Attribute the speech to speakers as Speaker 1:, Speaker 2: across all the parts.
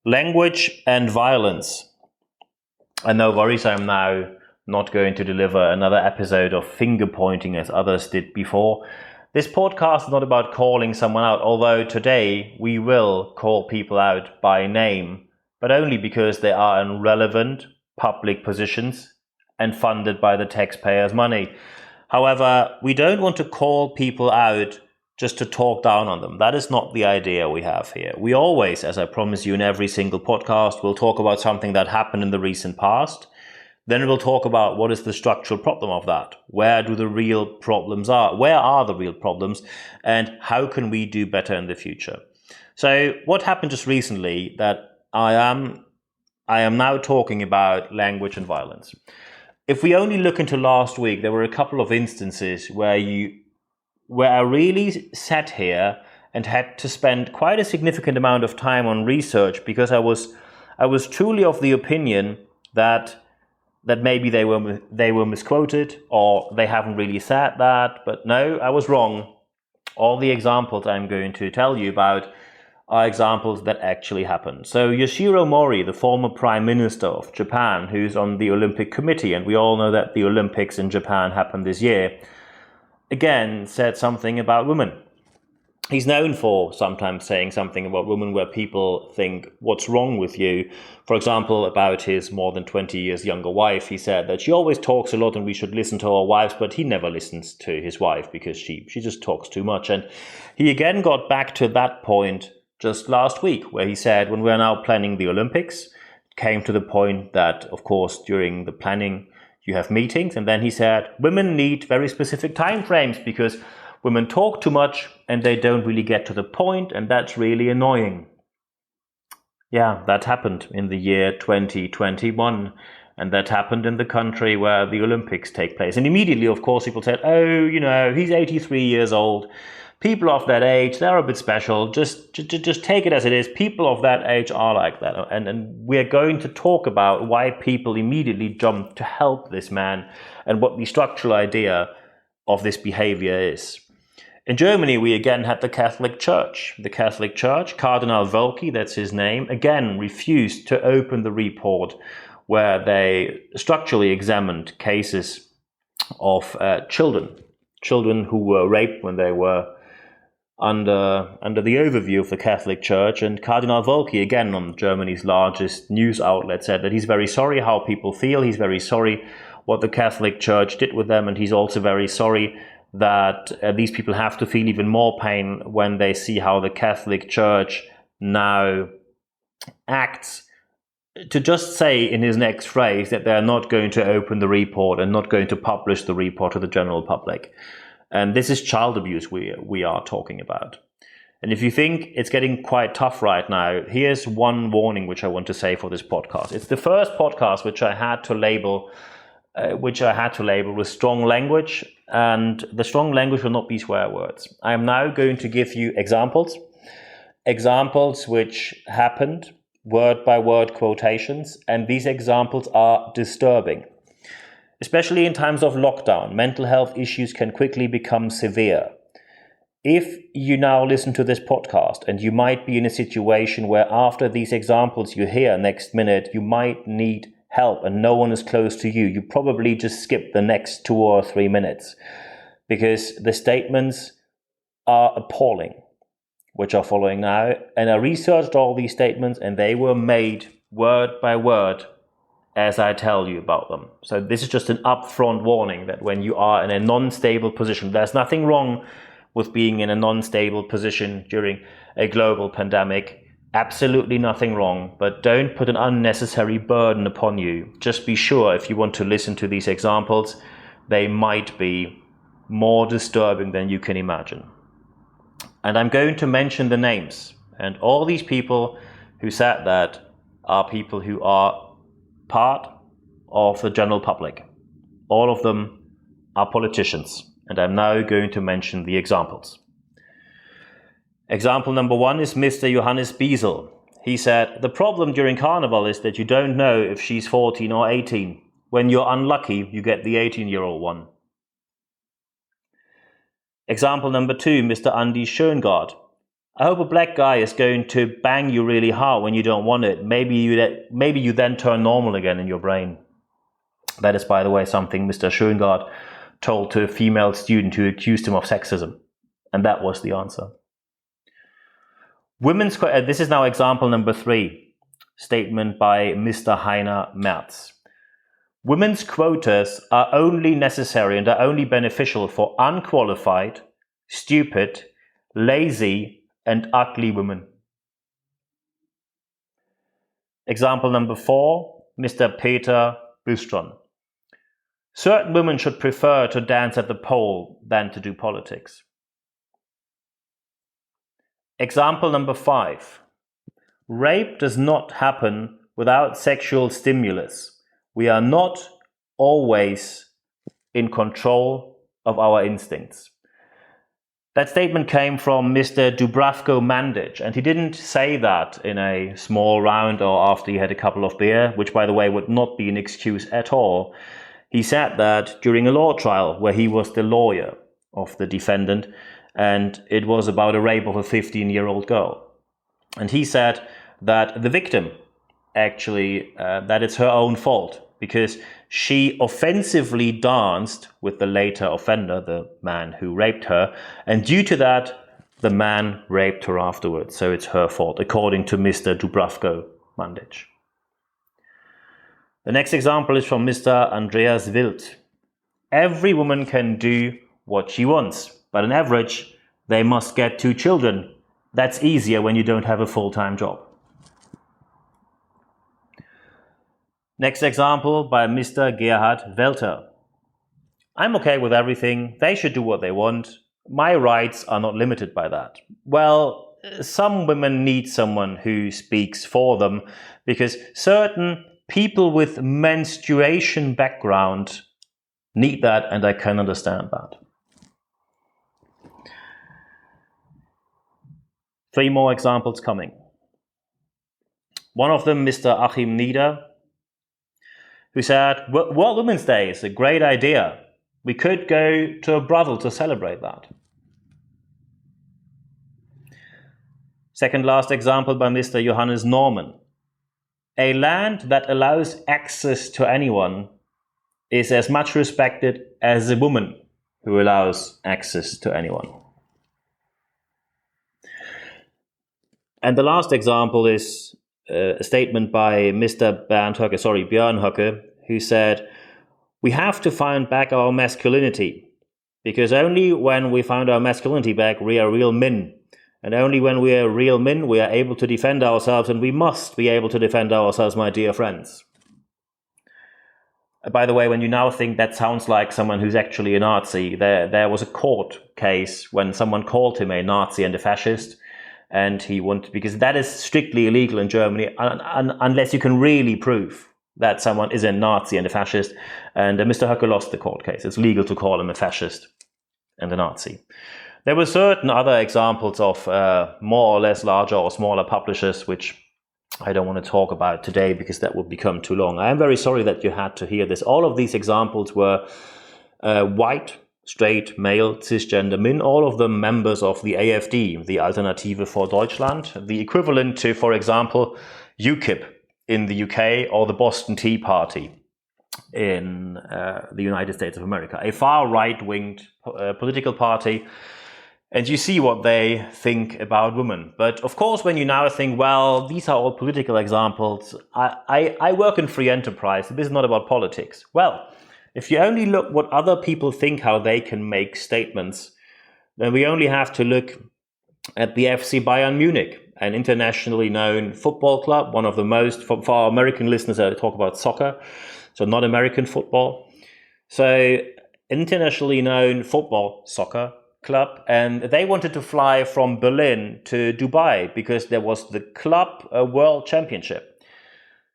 Speaker 1: Language and violence. And no worries, I'm now not going to deliver another episode of finger pointing as others did before. This podcast is not about calling someone out, although today we will call people out by name, but only because they are in relevant public positions and funded by the taxpayers' money. However, we don't want to call people out just to talk down on them. That is not the idea we have here. We always, as I promise you in every single podcast, will talk about something that happened in the recent past. Then we'll talk about what is the structural problem of that. Where do the real problems are? Where are the real problems? And how can we do better in the future? So what happened just recently that I am now talking about language and violence. If we only look into last week, there were a couple of instances where I really sat here and had to spend quite a significant amount of time on research because I was truly of the opinion that maybe they were misquoted or they haven't really said that. But no, I was wrong. All the examples I'm going to tell you about are examples that actually happened. So Yoshiro Mori, the former prime minister of Japan, who's on the Olympic Committee, and we all know that the Olympics in Japan happened this year, again said something about women. He's known for sometimes saying something about women where people think, what's wrong with you? For example, about his more than 20 years younger wife, he said that she always talks a lot and we should listen to our wives, but he never listens to his wife because she just talks too much. And he again got back to that point just last week where he said, when we're now planning the Olympics, it came to the point that, of course, during the planning, you have meetings, and then he said, women need very specific time frames because women talk too much and they don't really get to the point, and that's really annoying. Yeah, that happened in the year 2021, and that happened in the country where the Olympics take place. And immediately, of course, people said, oh, he's 83 years old. People of that age, they're a bit special. Just take it as it is. People of that age are like that. And we're going to talk about why people immediately jump to help this man and what the structural idea of this behavior is. In Germany, we again had the Catholic Church. The Catholic Church, Cardinal Wolke, that's his name, again refused to open the report where they structurally examined cases of children who were raped when they were under the overview of the Catholic Church. And Cardinal Wolke, again on Germany's largest news outlet, said that he's very sorry how people feel. He's very sorry what the Catholic Church did with them. And he's also very sorry that these people have to feel even more pain when they see how the Catholic Church now acts. To just say in his next phrase that they're not going to open the report and not going to publish the report to the general public. And this is child abuse we are talking about. And if you think it's getting quite tough right now, here's one warning which I want to say for this podcast. It's the first podcast which I had to label with strong language, and the strong language will not be swear words. I am now going to give you examples which happened, word by word quotations, and these examples are disturbing. Especially in times of lockdown, mental health issues can quickly become severe. If you now listen to this podcast and you might be in a situation where after these examples you hear next minute, you might need help and no one is close to you, you probably just skip the next 2 or 3 minutes because the statements are appalling, which are following now. And I researched all these statements and they were made word by word as I tell you about them. So this is just an upfront warning that when you are in a non-stable position, there's nothing wrong with being in a non-stable position during a global pandemic. Absolutely nothing wrong, but don't put an unnecessary burden upon you. Just be sure if you want to listen to these examples, they might be more disturbing than you can imagine. And I'm going to mention the names. And all these people who said that are people who are part of the general public. All of them are politicians. And I'm now going to mention the examples. Example number 1 is Mr. Johannes Biesel. He said, the problem during Carnival is that you don't know if she's 14 or 18. When you're unlucky, you get the 18-year-old one. Example number 2, Mr. Andy Schöngard. I hope a black guy is going to bang you really hard when you don't want it. Maybe you then turn normal again in your brain. That is, by the way, something Mr. Schöngard told to a female student who accused him of sexism. And that was the answer. This is now example number 3, statement by Mr. Heiner Merz. Women's quotas are only necessary and are only beneficial for unqualified, stupid, lazy, and ugly women. Example number 4, Mr. Peter Bustron. Certain women should prefer to dance at the pole than to do politics. Example number 5. Rape does not happen without sexual stimulus. We are not always in control of our instincts. That statement came from Mr. Dubravko Mandic, and he didn't say that in a small round or after he had a couple of beer, which, by the way, would not be an excuse at all. He said that during a law trial where he was the lawyer of the defendant, and it was about a rape of a 15-year-old girl. And he said that the victim, actually, that it's her own fault, because she offensively danced with the later offender, the man who raped her, and due to that, the man raped her afterwards. So it's her fault, according to Mr. Dubravko Mandic. The next example is from Mr. Andreas Wild. Every woman can do what she wants, but on average, they must get 2 children. That's easier when you don't have a full-time job. Next example by Mr. Gerhard Welter. I'm okay with everything. They should do what they want. My rights are not limited by that. Well, some women need someone who speaks for them because certain people with menstruation background need that, and I can understand that. 3 more examples coming. One of them, Mr. Achim Nieder, who said, World Women's Day is a great idea. We could go to a brothel to celebrate that. Second last example by Mr. Johannes Norman. A land that allows access to anyone is as much respected as a woman who allows access to anyone. And the last example is a statement by Mr. Björn Höcke, who said, we have to find back our masculinity, because only when we find our masculinity back, we are real men. And only when we are real men, we are able to defend ourselves, and we must be able to defend ourselves, my dear friends. By the way, when you now think that sounds like someone who's actually a Nazi, there was a court case when someone called him a Nazi and a fascist, and he wanted, because that is strictly illegal in Germany, unless you can really prove that someone is a Nazi and a fascist, and Mr. Höcke lost the court case. It's legal to call him a fascist and a Nazi. There were certain other examples of more or less larger or smaller publishers, which I don't want to talk about today because that would become too long. I am very sorry that you had to hear this. All of these examples were white, straight, male, cisgender men, all of them members of the AfD, the Alternative for Deutschland, the equivalent to, for example, UKIP in the UK or the Boston Tea Party in the United States of America, a far right-winged political party. And you see what they think about women. But of course, when you now think, well, these are all political examples, I work in free enterprise, this is not about politics. Well, if you only look what other people think, how they can make statements, then we only have to look at the FC Bayern Munich, an internationally known football club, one of the most, for our American listeners, I talk about soccer, so not American football. So internationally known soccer club, and they wanted to fly from Berlin to Dubai because there was the club world championship.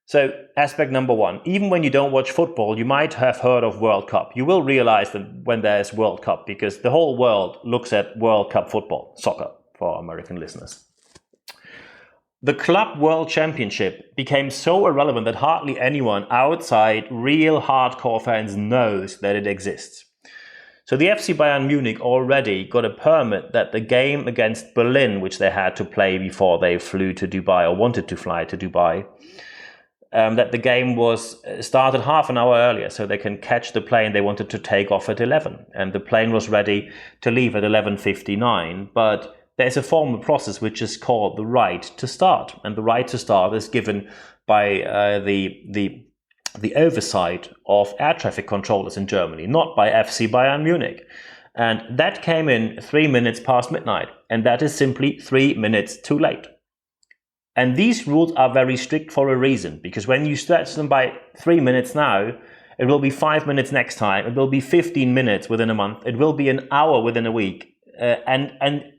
Speaker 1: So aspect number 1, even when you don't watch football, you might have heard of World Cup. You will realize that when there is World Cup, because the whole world looks at World Cup football, soccer, for our American listeners. The Club World Championship became so irrelevant that hardly anyone outside real hardcore fans knows that it exists. So the FC Bayern Munich already got a permit that the game against Berlin, which they had to play before they flew to Dubai or wanted to fly to Dubai, that the game was started half an hour earlier so they can catch the plane they wanted to take off at 11. And the plane was ready to leave at 11:59. But there's a formal process which is called the right to start. And the right to start is given by the oversight of air traffic controllers in Germany, not by FC Bayern Munich. And that came in 3 minutes past midnight. And that is simply 3 minutes too late. And these rules are very strict for a reason, because when you stretch them by 3 minutes now, it will be 5 minutes next time, it will be 15 minutes within a month, it will be an hour within a week, and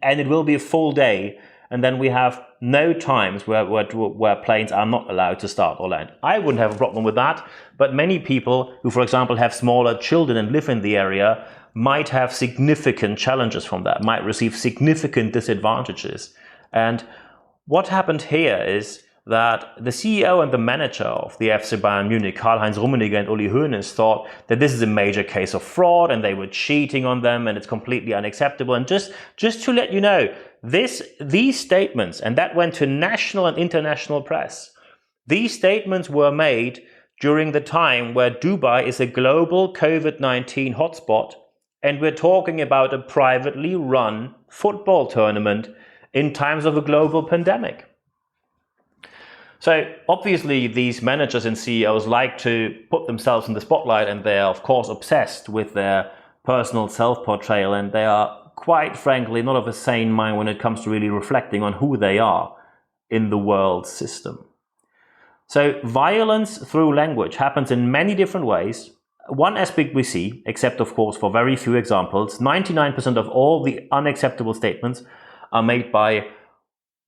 Speaker 1: it will be a full day. And then we have no times where planes are not allowed to start or land. I wouldn't have a problem with that, but many people who, for example, have smaller children and live in the area might have significant challenges from that, might receive significant disadvantages. And what happened here is that the CEO and the manager of the FC Bayern Munich, Karl-Heinz Rummenigge and Uli Hoeneß, thought that this is a major case of fraud and they were cheating on them and it's completely unacceptable. And just to let you know, these statements, and that went to national and international press, these statements were made during the time where Dubai is a global COVID-19 hotspot, and we're talking about a privately run football tournament in times of a global pandemic. So obviously these managers and CEOs like to put themselves in the spotlight, and they are of course obsessed with their personal self-portrayal, and they are quite frankly not of a sane mind when it comes to really reflecting on who they are in the world system. So violence through language happens in many different ways. One aspect we see, except of course for very few examples, 99% of all the unacceptable statements are made by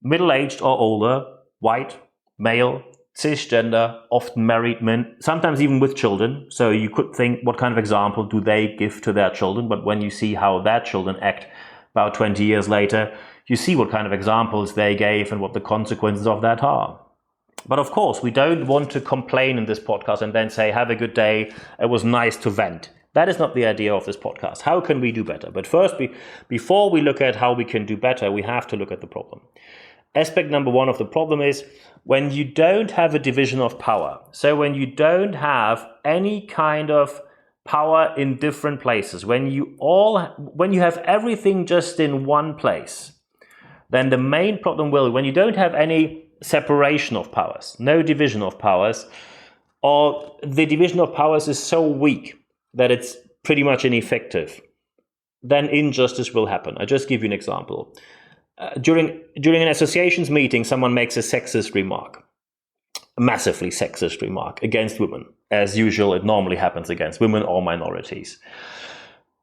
Speaker 1: middle-aged or older, white, male, cisgender, often married men, sometimes even with children. So you could think, what kind of example do they give to their children? But when you see how their children act about 20 years later, you see what kind of examples they gave and what the consequences of that are. But of course, we don't want to complain in this podcast and then say, have a good day, it was nice to vent. That is not the idea of this podcast. How can we do better? But first, before we look at how we can do better, we have to look at the problem. Aspect number one of the problem is when you don't have a division of power. So when you don't have any kind of power in different places, when you have everything just in one place, then the main problem will, when you don't have any separation of powers, no division of powers, or the division of powers is so weak that it's pretty much ineffective, then injustice will happen. I'll just give you an example. During an association's meeting, someone makes a sexist remark, a massively sexist remark against women. As usual, it normally happens against women or minorities.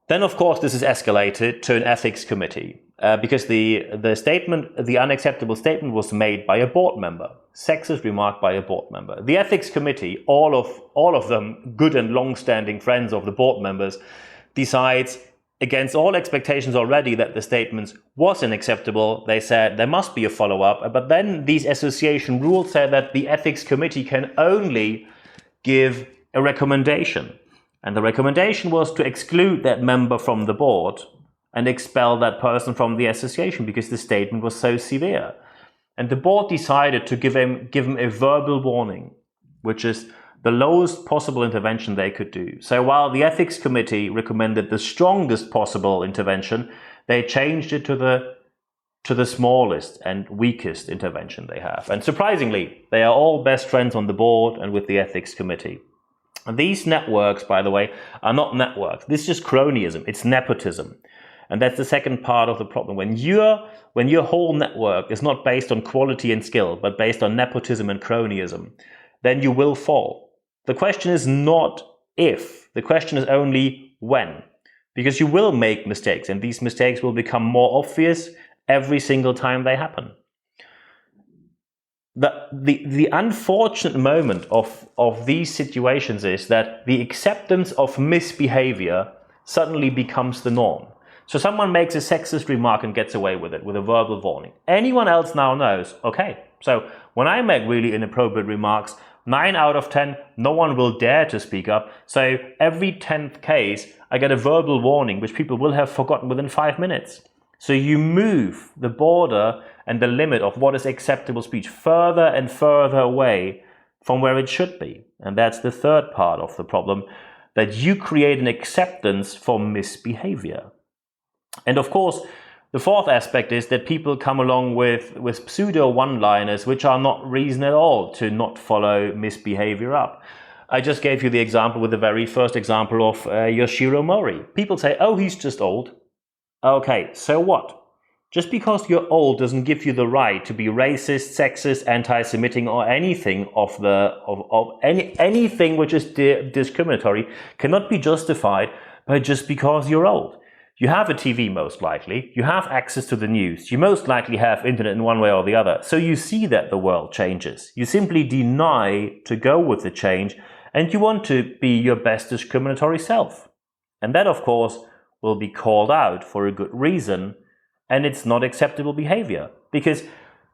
Speaker 1: Then, of course, this is escalated to an ethics committee because the unacceptable statement was made by a board member, sexist remark by a board member. The ethics committee, all of them good and long-standing friends of the board members, decides against all expectations already that the statement was unacceptable. They said there must be a follow-up, but then these association rules said that the ethics committee can only give a recommendation. And the recommendation was to exclude that member from the board and expel that person from the association because the statement was so severe. And the board decided to give him a verbal warning, which is the lowest possible intervention they could do. So while the ethics committee recommended the strongest possible intervention, they changed it to the smallest and weakest intervention they have. And surprisingly, they are all best friends on the board and with the ethics committee. And these networks, by the way, are not networks. This is just cronyism. It's nepotism. And that's the second part of the problem. When your whole network is not based on quality and skill, but based on nepotism and cronyism, then you will fall. The question is not if. The question is only when. Because you will make mistakes, and these mistakes will become more obvious every single time they happen. The unfortunate moment of these situations is that the acceptance of misbehavior suddenly becomes the norm. So someone makes a sexist remark and gets away with it, with a verbal warning. Anyone else now knows, okay, so when I make really inappropriate remarks, 9 out of 10, no one will dare to speak up. So every 10th case, I get a verbal warning, which people will have forgotten within 5 minutes. So you move the border and the limit of what is acceptable speech further and further away from where it should be. And that's the third part of the problem, that you create an acceptance for misbehavior. And of course, the fourth aspect is that people come along with pseudo one-liners which are not reason at all to not follow misbehavior up. I just gave you the example with the very first example of Yoshiro Mori. People say, oh, he's just old. Okay, so what? Just because you're old doesn't give you the right to be racist, sexist, anti-Semitic, or anything anything which is discriminatory cannot be justified by just because you're old. You have a TV most likely, you have access to the news, you most likely have internet in one way or the other, so you see that the world changes. You simply deny to go with the change, and you want to be your best discriminatory self. And that, of course, will be called out for a good reason, and it's not acceptable behavior. Because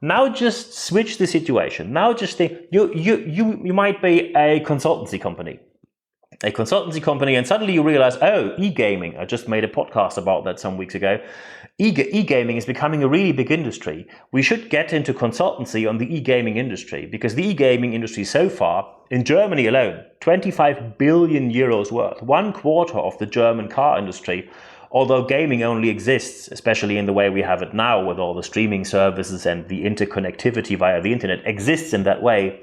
Speaker 1: now just switch the situation. Now just think, you might be a consultancy company. And suddenly you realize, oh, e-gaming, I just made a podcast about that some weeks ago. E-gaming is becoming a really big industry. We should get into consultancy on the e-gaming industry, because the e-gaming industry so far, in Germany alone, 25 billion euros worth, 1/4 of the German car industry, although gaming only exists, especially in the way we have it now with all the streaming services and the interconnectivity via the internet, exists in that way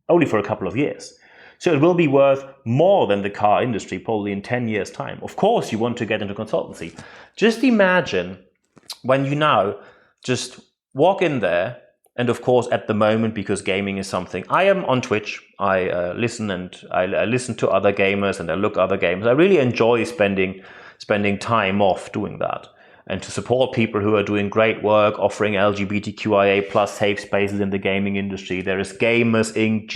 Speaker 1: only for a couple of years. So it will be worth more than the car industry probably in 10 years' time. Of course, you want to get into consultancy. Just imagine when you now just walk in there, and of course, at the moment, because gaming is something, I am on Twitch. I listen to other gamers and I look other gamers. I really enjoy spending time off doing that, and to support people who are doing great work, offering LGBTQIA+ safe spaces in the gaming industry. There is Gamers Inc.,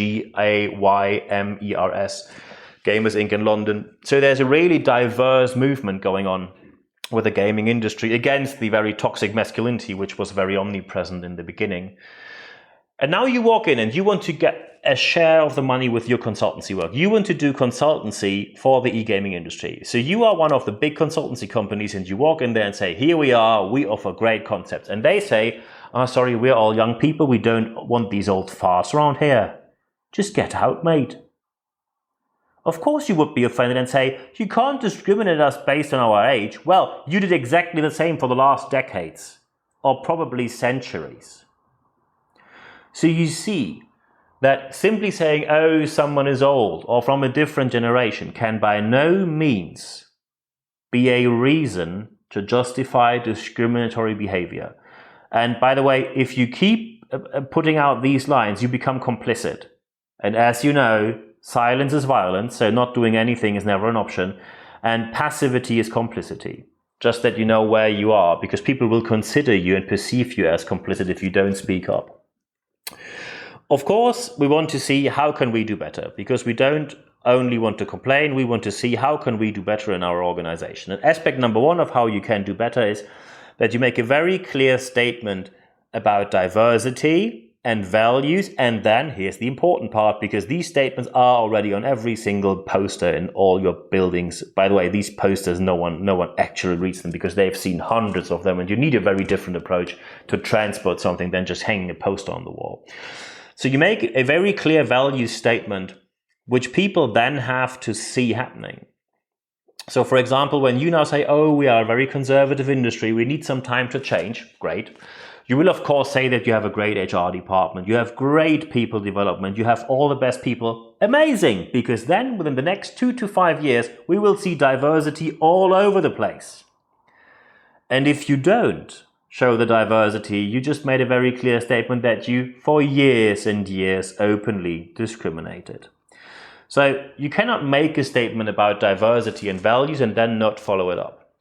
Speaker 1: GAYMERS, Gamers Inc. in London. So there's a really diverse movement going on with the gaming industry against the very toxic masculinity, which was very omnipresent in the beginning. And now you walk in and you want to get a share of the money with your consultancy work. You want to do consultancy for the e-gaming industry. So you are one of the big consultancy companies and you walk in there and say, here we are, we offer great concepts. And they say, oh, sorry, we're all young people. We don't want these old farts around here. Just get out, mate. Of course you would be offended and say, you can't discriminate us based on our age. Well, you did exactly the same for the last decades, or probably centuries. So you see that simply saying, oh, someone is old or from a different generation can by no means be a reason to justify discriminatory behavior. And by the way, if you keep putting out these lines, you become complicit. And as you know, silence is violence, so not doing anything is never an option. And passivity is complicity. Just that you know where you are, because people will consider you and perceive you as complicit if you don't speak up. Of course, we want to see how can we do better, because we don't only want to complain, we want to see how can we do better in our organization. And aspect number one of how you can do better is that you make a very clear statement about diversity and values. And then here's the important part, because these statements are already on every single poster in all your buildings. By the way, these posters, no one actually reads them because they've seen hundreds of them, and you need a very different approach to transport something than just hanging a poster on the wall. So you make a very clear value statement, which people then have to see happening. So for example, when you now say, oh, we are a very conservative industry, we need some time to change, great. You will of course say that you have a great HR department, you have great people development, you have all the best people, amazing, because then within the next 2 to 5 years, we will see diversity all over the place. And if you don't show the diversity, you just made a very clear statement that you, for years and years, openly discriminated. So you cannot make a statement about diversity and values and then not follow it up.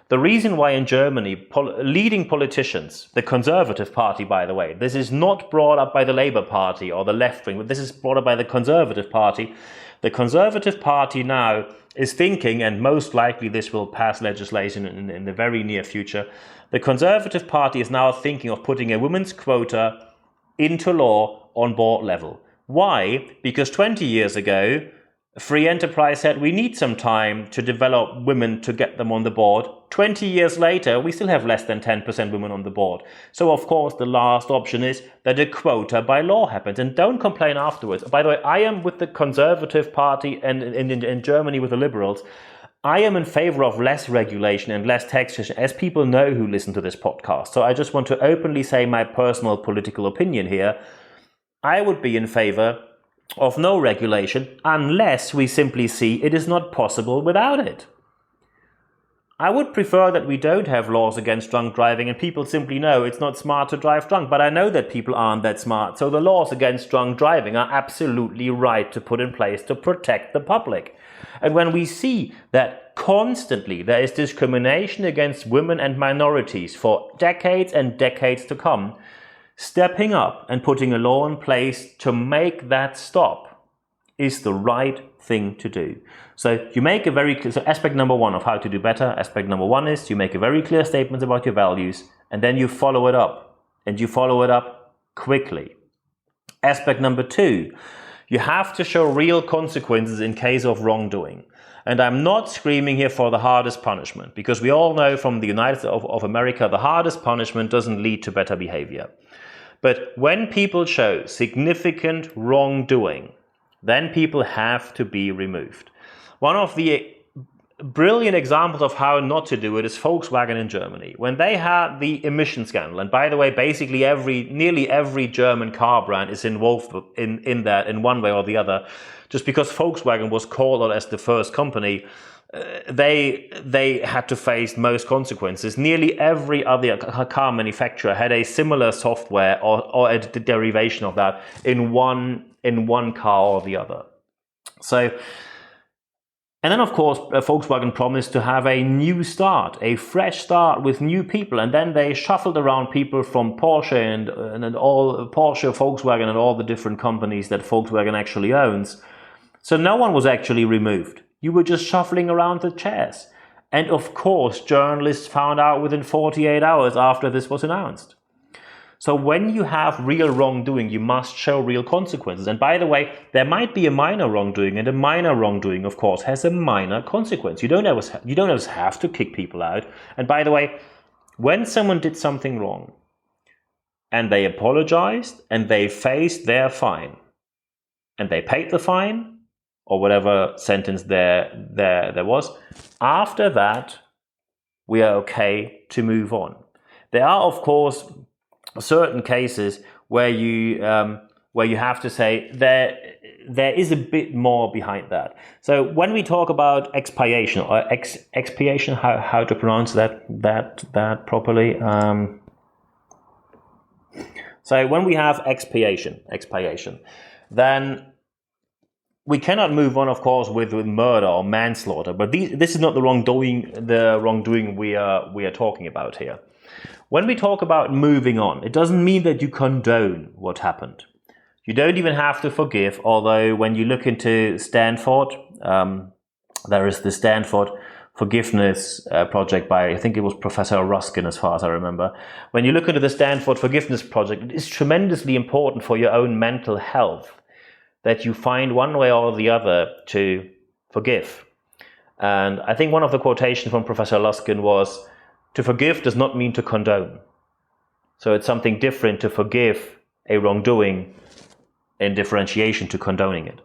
Speaker 1: The reason why in Germany, leading politicians, the Conservative Party, by the way, this is not brought up by the Labour Party or the left wing, but this is brought up by the Conservative Party. The Conservative Party now is thinking, and most likely this will pass legislation in the very near future, the Conservative Party is now thinking of putting a women's quota into law on board level. Why? Because 20 years ago, free enterprise said we need some time to develop women to get them on the board. 20 years later, we still have less than 10% women on the board. So of course, the last option is that a quota by law happens. And don't complain afterwards. By the way, I am with the Conservative Party and in Germany with the Liberals. I am in favor of less regulation and less taxation, as people know who listen to this podcast. So I just want to openly say my personal political opinion here. I would be in favor of no regulation unless we simply see it is not possible without it. I would prefer that we don't have laws against drunk driving and people simply know it's not smart to drive drunk, but I know that people aren't that smart. So the laws against drunk driving are absolutely right to put in place to protect the public. And when we see that constantly there is discrimination against women and minorities for decades and decades to come, stepping up and putting a law in place to make that stop is the right thing to do. So you make a very clear, so aspect number one of how to do better, aspect number one is you make a very clear statement about your values and then you follow it up, and you follow it up quickly. Aspect number two, you have to show real consequences in case of wrongdoing. And I'm not screaming here for the hardest punishment, because we all know from the United States of America, the hardest punishment doesn't lead to better behavior. But when people show significant wrongdoing, then people have to be removed. One of the brilliant examples of how not to do it is Volkswagen in Germany. When they had the emission scandal, and by the way, basically nearly every German car brand is involved in that in one way or the other, just because Volkswagen was called out as the first company, they had to face most consequences. Nearly every other car manufacturer had a similar software or a derivation of that in one car or the other. So, and then of course Volkswagen promised to have a new start, a fresh start with new people, and then they shuffled around people from Porsche and all Porsche, Volkswagen, and all the different companies that Volkswagen actually owns. So no one was actually removed. You were just shuffling around the chairs. And of course, journalists found out within 48 hours after this was announced. So when you have real wrongdoing, you must show real consequences. And by the way, there might be a minor wrongdoing, and a minor wrongdoing, of course, has a minor consequence. You don't always have to kick people out. And by the way, when someone did something wrong, and they apologized, and they faced their fine, and they paid the fine, or whatever sentence there was, after that, we are okay to move on. There are, of course, certain cases where you have to say there is a bit more behind that. So when we talk about expiation or expiation, how to pronounce that properly? So when we have expiation, then we cannot move on, of course, with murder or manslaughter. But this is not the wrongdoing we are talking about here. When we talk about moving on, it doesn't mean that you condone what happened. You don't even have to forgive, although when you look into Stanford, there is the Stanford Forgiveness Project by, I think it was Professor Ruskin, as far as I remember. When you look into the Stanford Forgiveness Project, it is tremendously important for your own mental health that you find one way or the other to forgive. And I think one of the quotations from Professor Ruskin was, to forgive does not mean to condone. So it's something different to forgive a wrongdoing in differentiation to condoning it.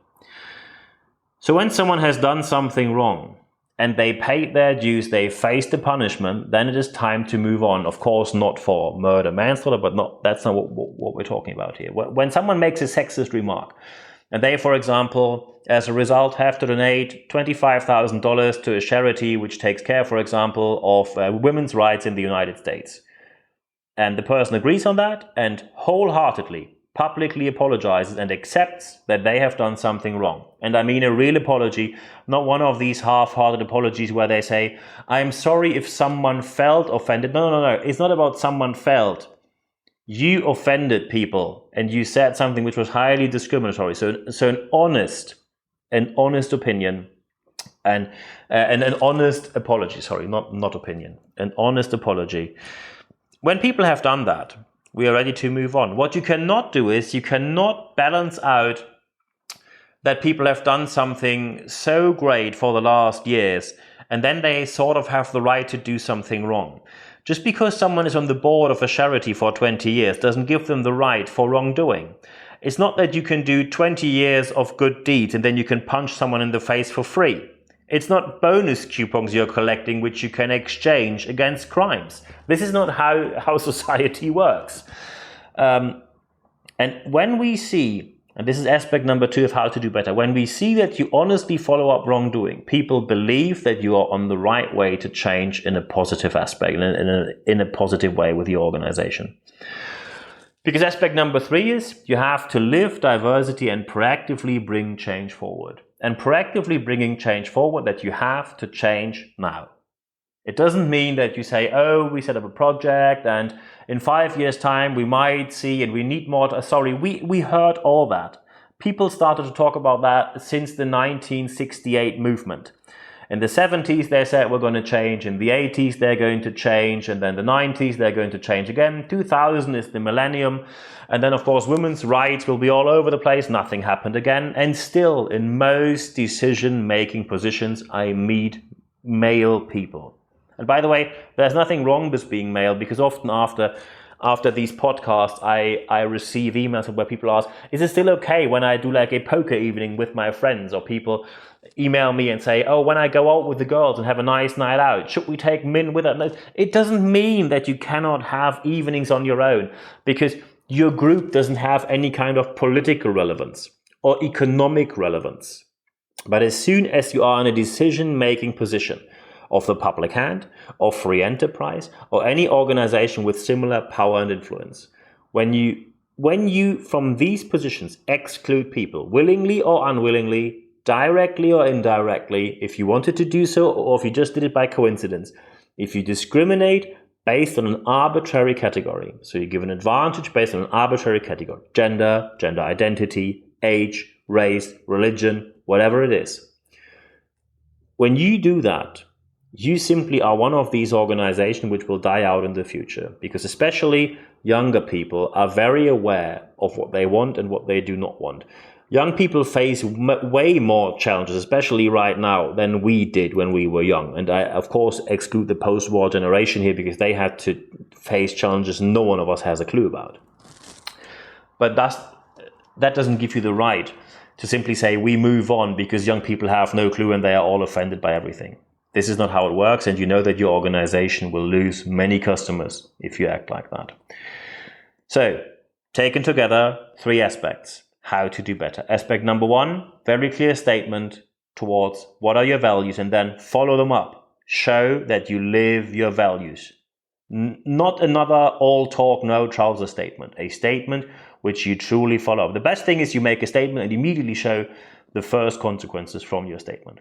Speaker 1: So when someone has done something wrong and they paid their dues, they faced the punishment, then it is time to move on. Of course, not for murder, manslaughter, but that's not what we're talking about here. When someone makes a sexist remark, and they, for example, as a result, have to donate $25,000 to a charity which takes care, for example, of women's rights in the United States. And the person agrees on that and wholeheartedly, publicly apologizes and accepts that they have done something wrong. And I mean a real apology, not one of these half-hearted apologies where they say, I'm sorry if someone felt offended. No. It's not about someone felt. You offended people and you said something which was highly discriminatory. So an honest opinion and an honest apology. Sorry, not opinion. An honest apology. When people have done that, we are ready to move on. What you cannot do is you cannot balance out that people have done something so great for the last years, and then they sort of have the right to do something wrong. Just because someone is on the board of a charity for 20 years doesn't give them the right for wrongdoing. It's not that you can do 20 years of good deeds and then you can punch someone in the face for free. It's not bonus coupons you're collecting which you can exchange against crimes. This is not how society works. And when we see, and this is aspect number 2 of how to do better, when we see that you honestly follow up wrongdoing, people believe that you are on the right way to change in a positive aspect, in a positive way with your organization. Because aspect number 3 is you have to live diversity and proactively bring change forward. And proactively bringing change forward, that you have to change now. It doesn't mean that you say, oh, we set up a project and in 5 years' time we might see and we need more. We heard all that. People started to talk about that since the 1968 movement. In the 70s they said we're going to change, in the 80s they're going to change, and then the 90s they're going to change again. 2000 is the millennium, and then of course women's rights will be all over the place. Nothing happened again, and still in most decision-making positions I meet male people. And by the way, there's nothing wrong with being male, because often after these podcasts, I receive emails where people ask, is it still okay when I do like a poker evening with my friends? Or people email me and say, oh, when I go out with the girls and have a nice night out, should we take men with us? No, it doesn't mean that you cannot have evenings on your own, because your group doesn't have any kind of political relevance or economic relevance. But as soon as you are in a decision-making position, of the public hand, of free enterprise, or any organization with similar power and influence, when you from these positions exclude people, willingly or unwillingly, directly or indirectly, if you wanted to do so or if you just did it by coincidence, if you discriminate based on an arbitrary category, so you give an advantage based on an arbitrary category, gender identity, age, race, religion, whatever it is, when you do that, you simply are one of these organizations which will die out in the future, because especially younger people are very aware of what they want and what they do not want. Young people face way more challenges, especially right now, than we did when we were young. And I, of course, exclude the post-war generation here, because they had to face challenges no one of us has a clue about. But that doesn't give you the right to simply say we move on because young people have no clue and they are all offended by everything. This is not how it works, and you know that your organization will lose many customers if you act like that. So, taken together, 3 aspects. How to do better. Aspect number 1, very clear statement towards what are your values, and then follow them up. Show that you live your values. Not another all talk, no trouser statement. A statement which you truly follow up. The best thing is you make a statement and immediately show the first consequences from your statement.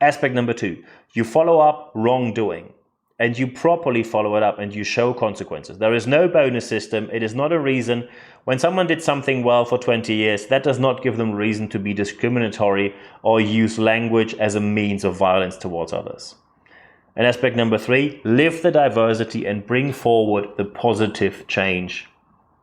Speaker 1: Aspect number 2, you follow up wrongdoing, and you properly follow it up and you show consequences. There is no bonus system. It is not a reason. When someone did something well for 20 years, that does not give them reason to be discriminatory or use language as a means of violence towards others. And aspect number 3, live the diversity and bring forward the positive change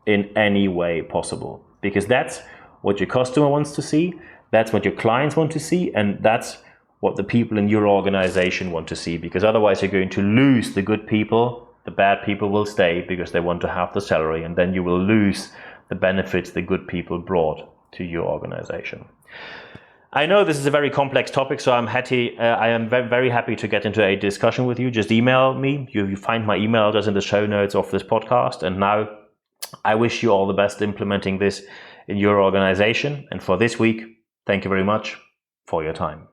Speaker 1: in any way possible. Because that's what your customer wants to see, that's what your clients want to see, and that's what the people in your organization want to see, because otherwise you're going to lose the good people. The bad people will stay because they want to have the salary, and then you will lose the benefits the good people brought to your organization. I know this is a very complex topic, so I am very happy to get into a discussion with you. Just email me. You find my email address in the show notes of this podcast. And now I wish you all the best implementing this in your organization. And for this week, thank you very much for your time.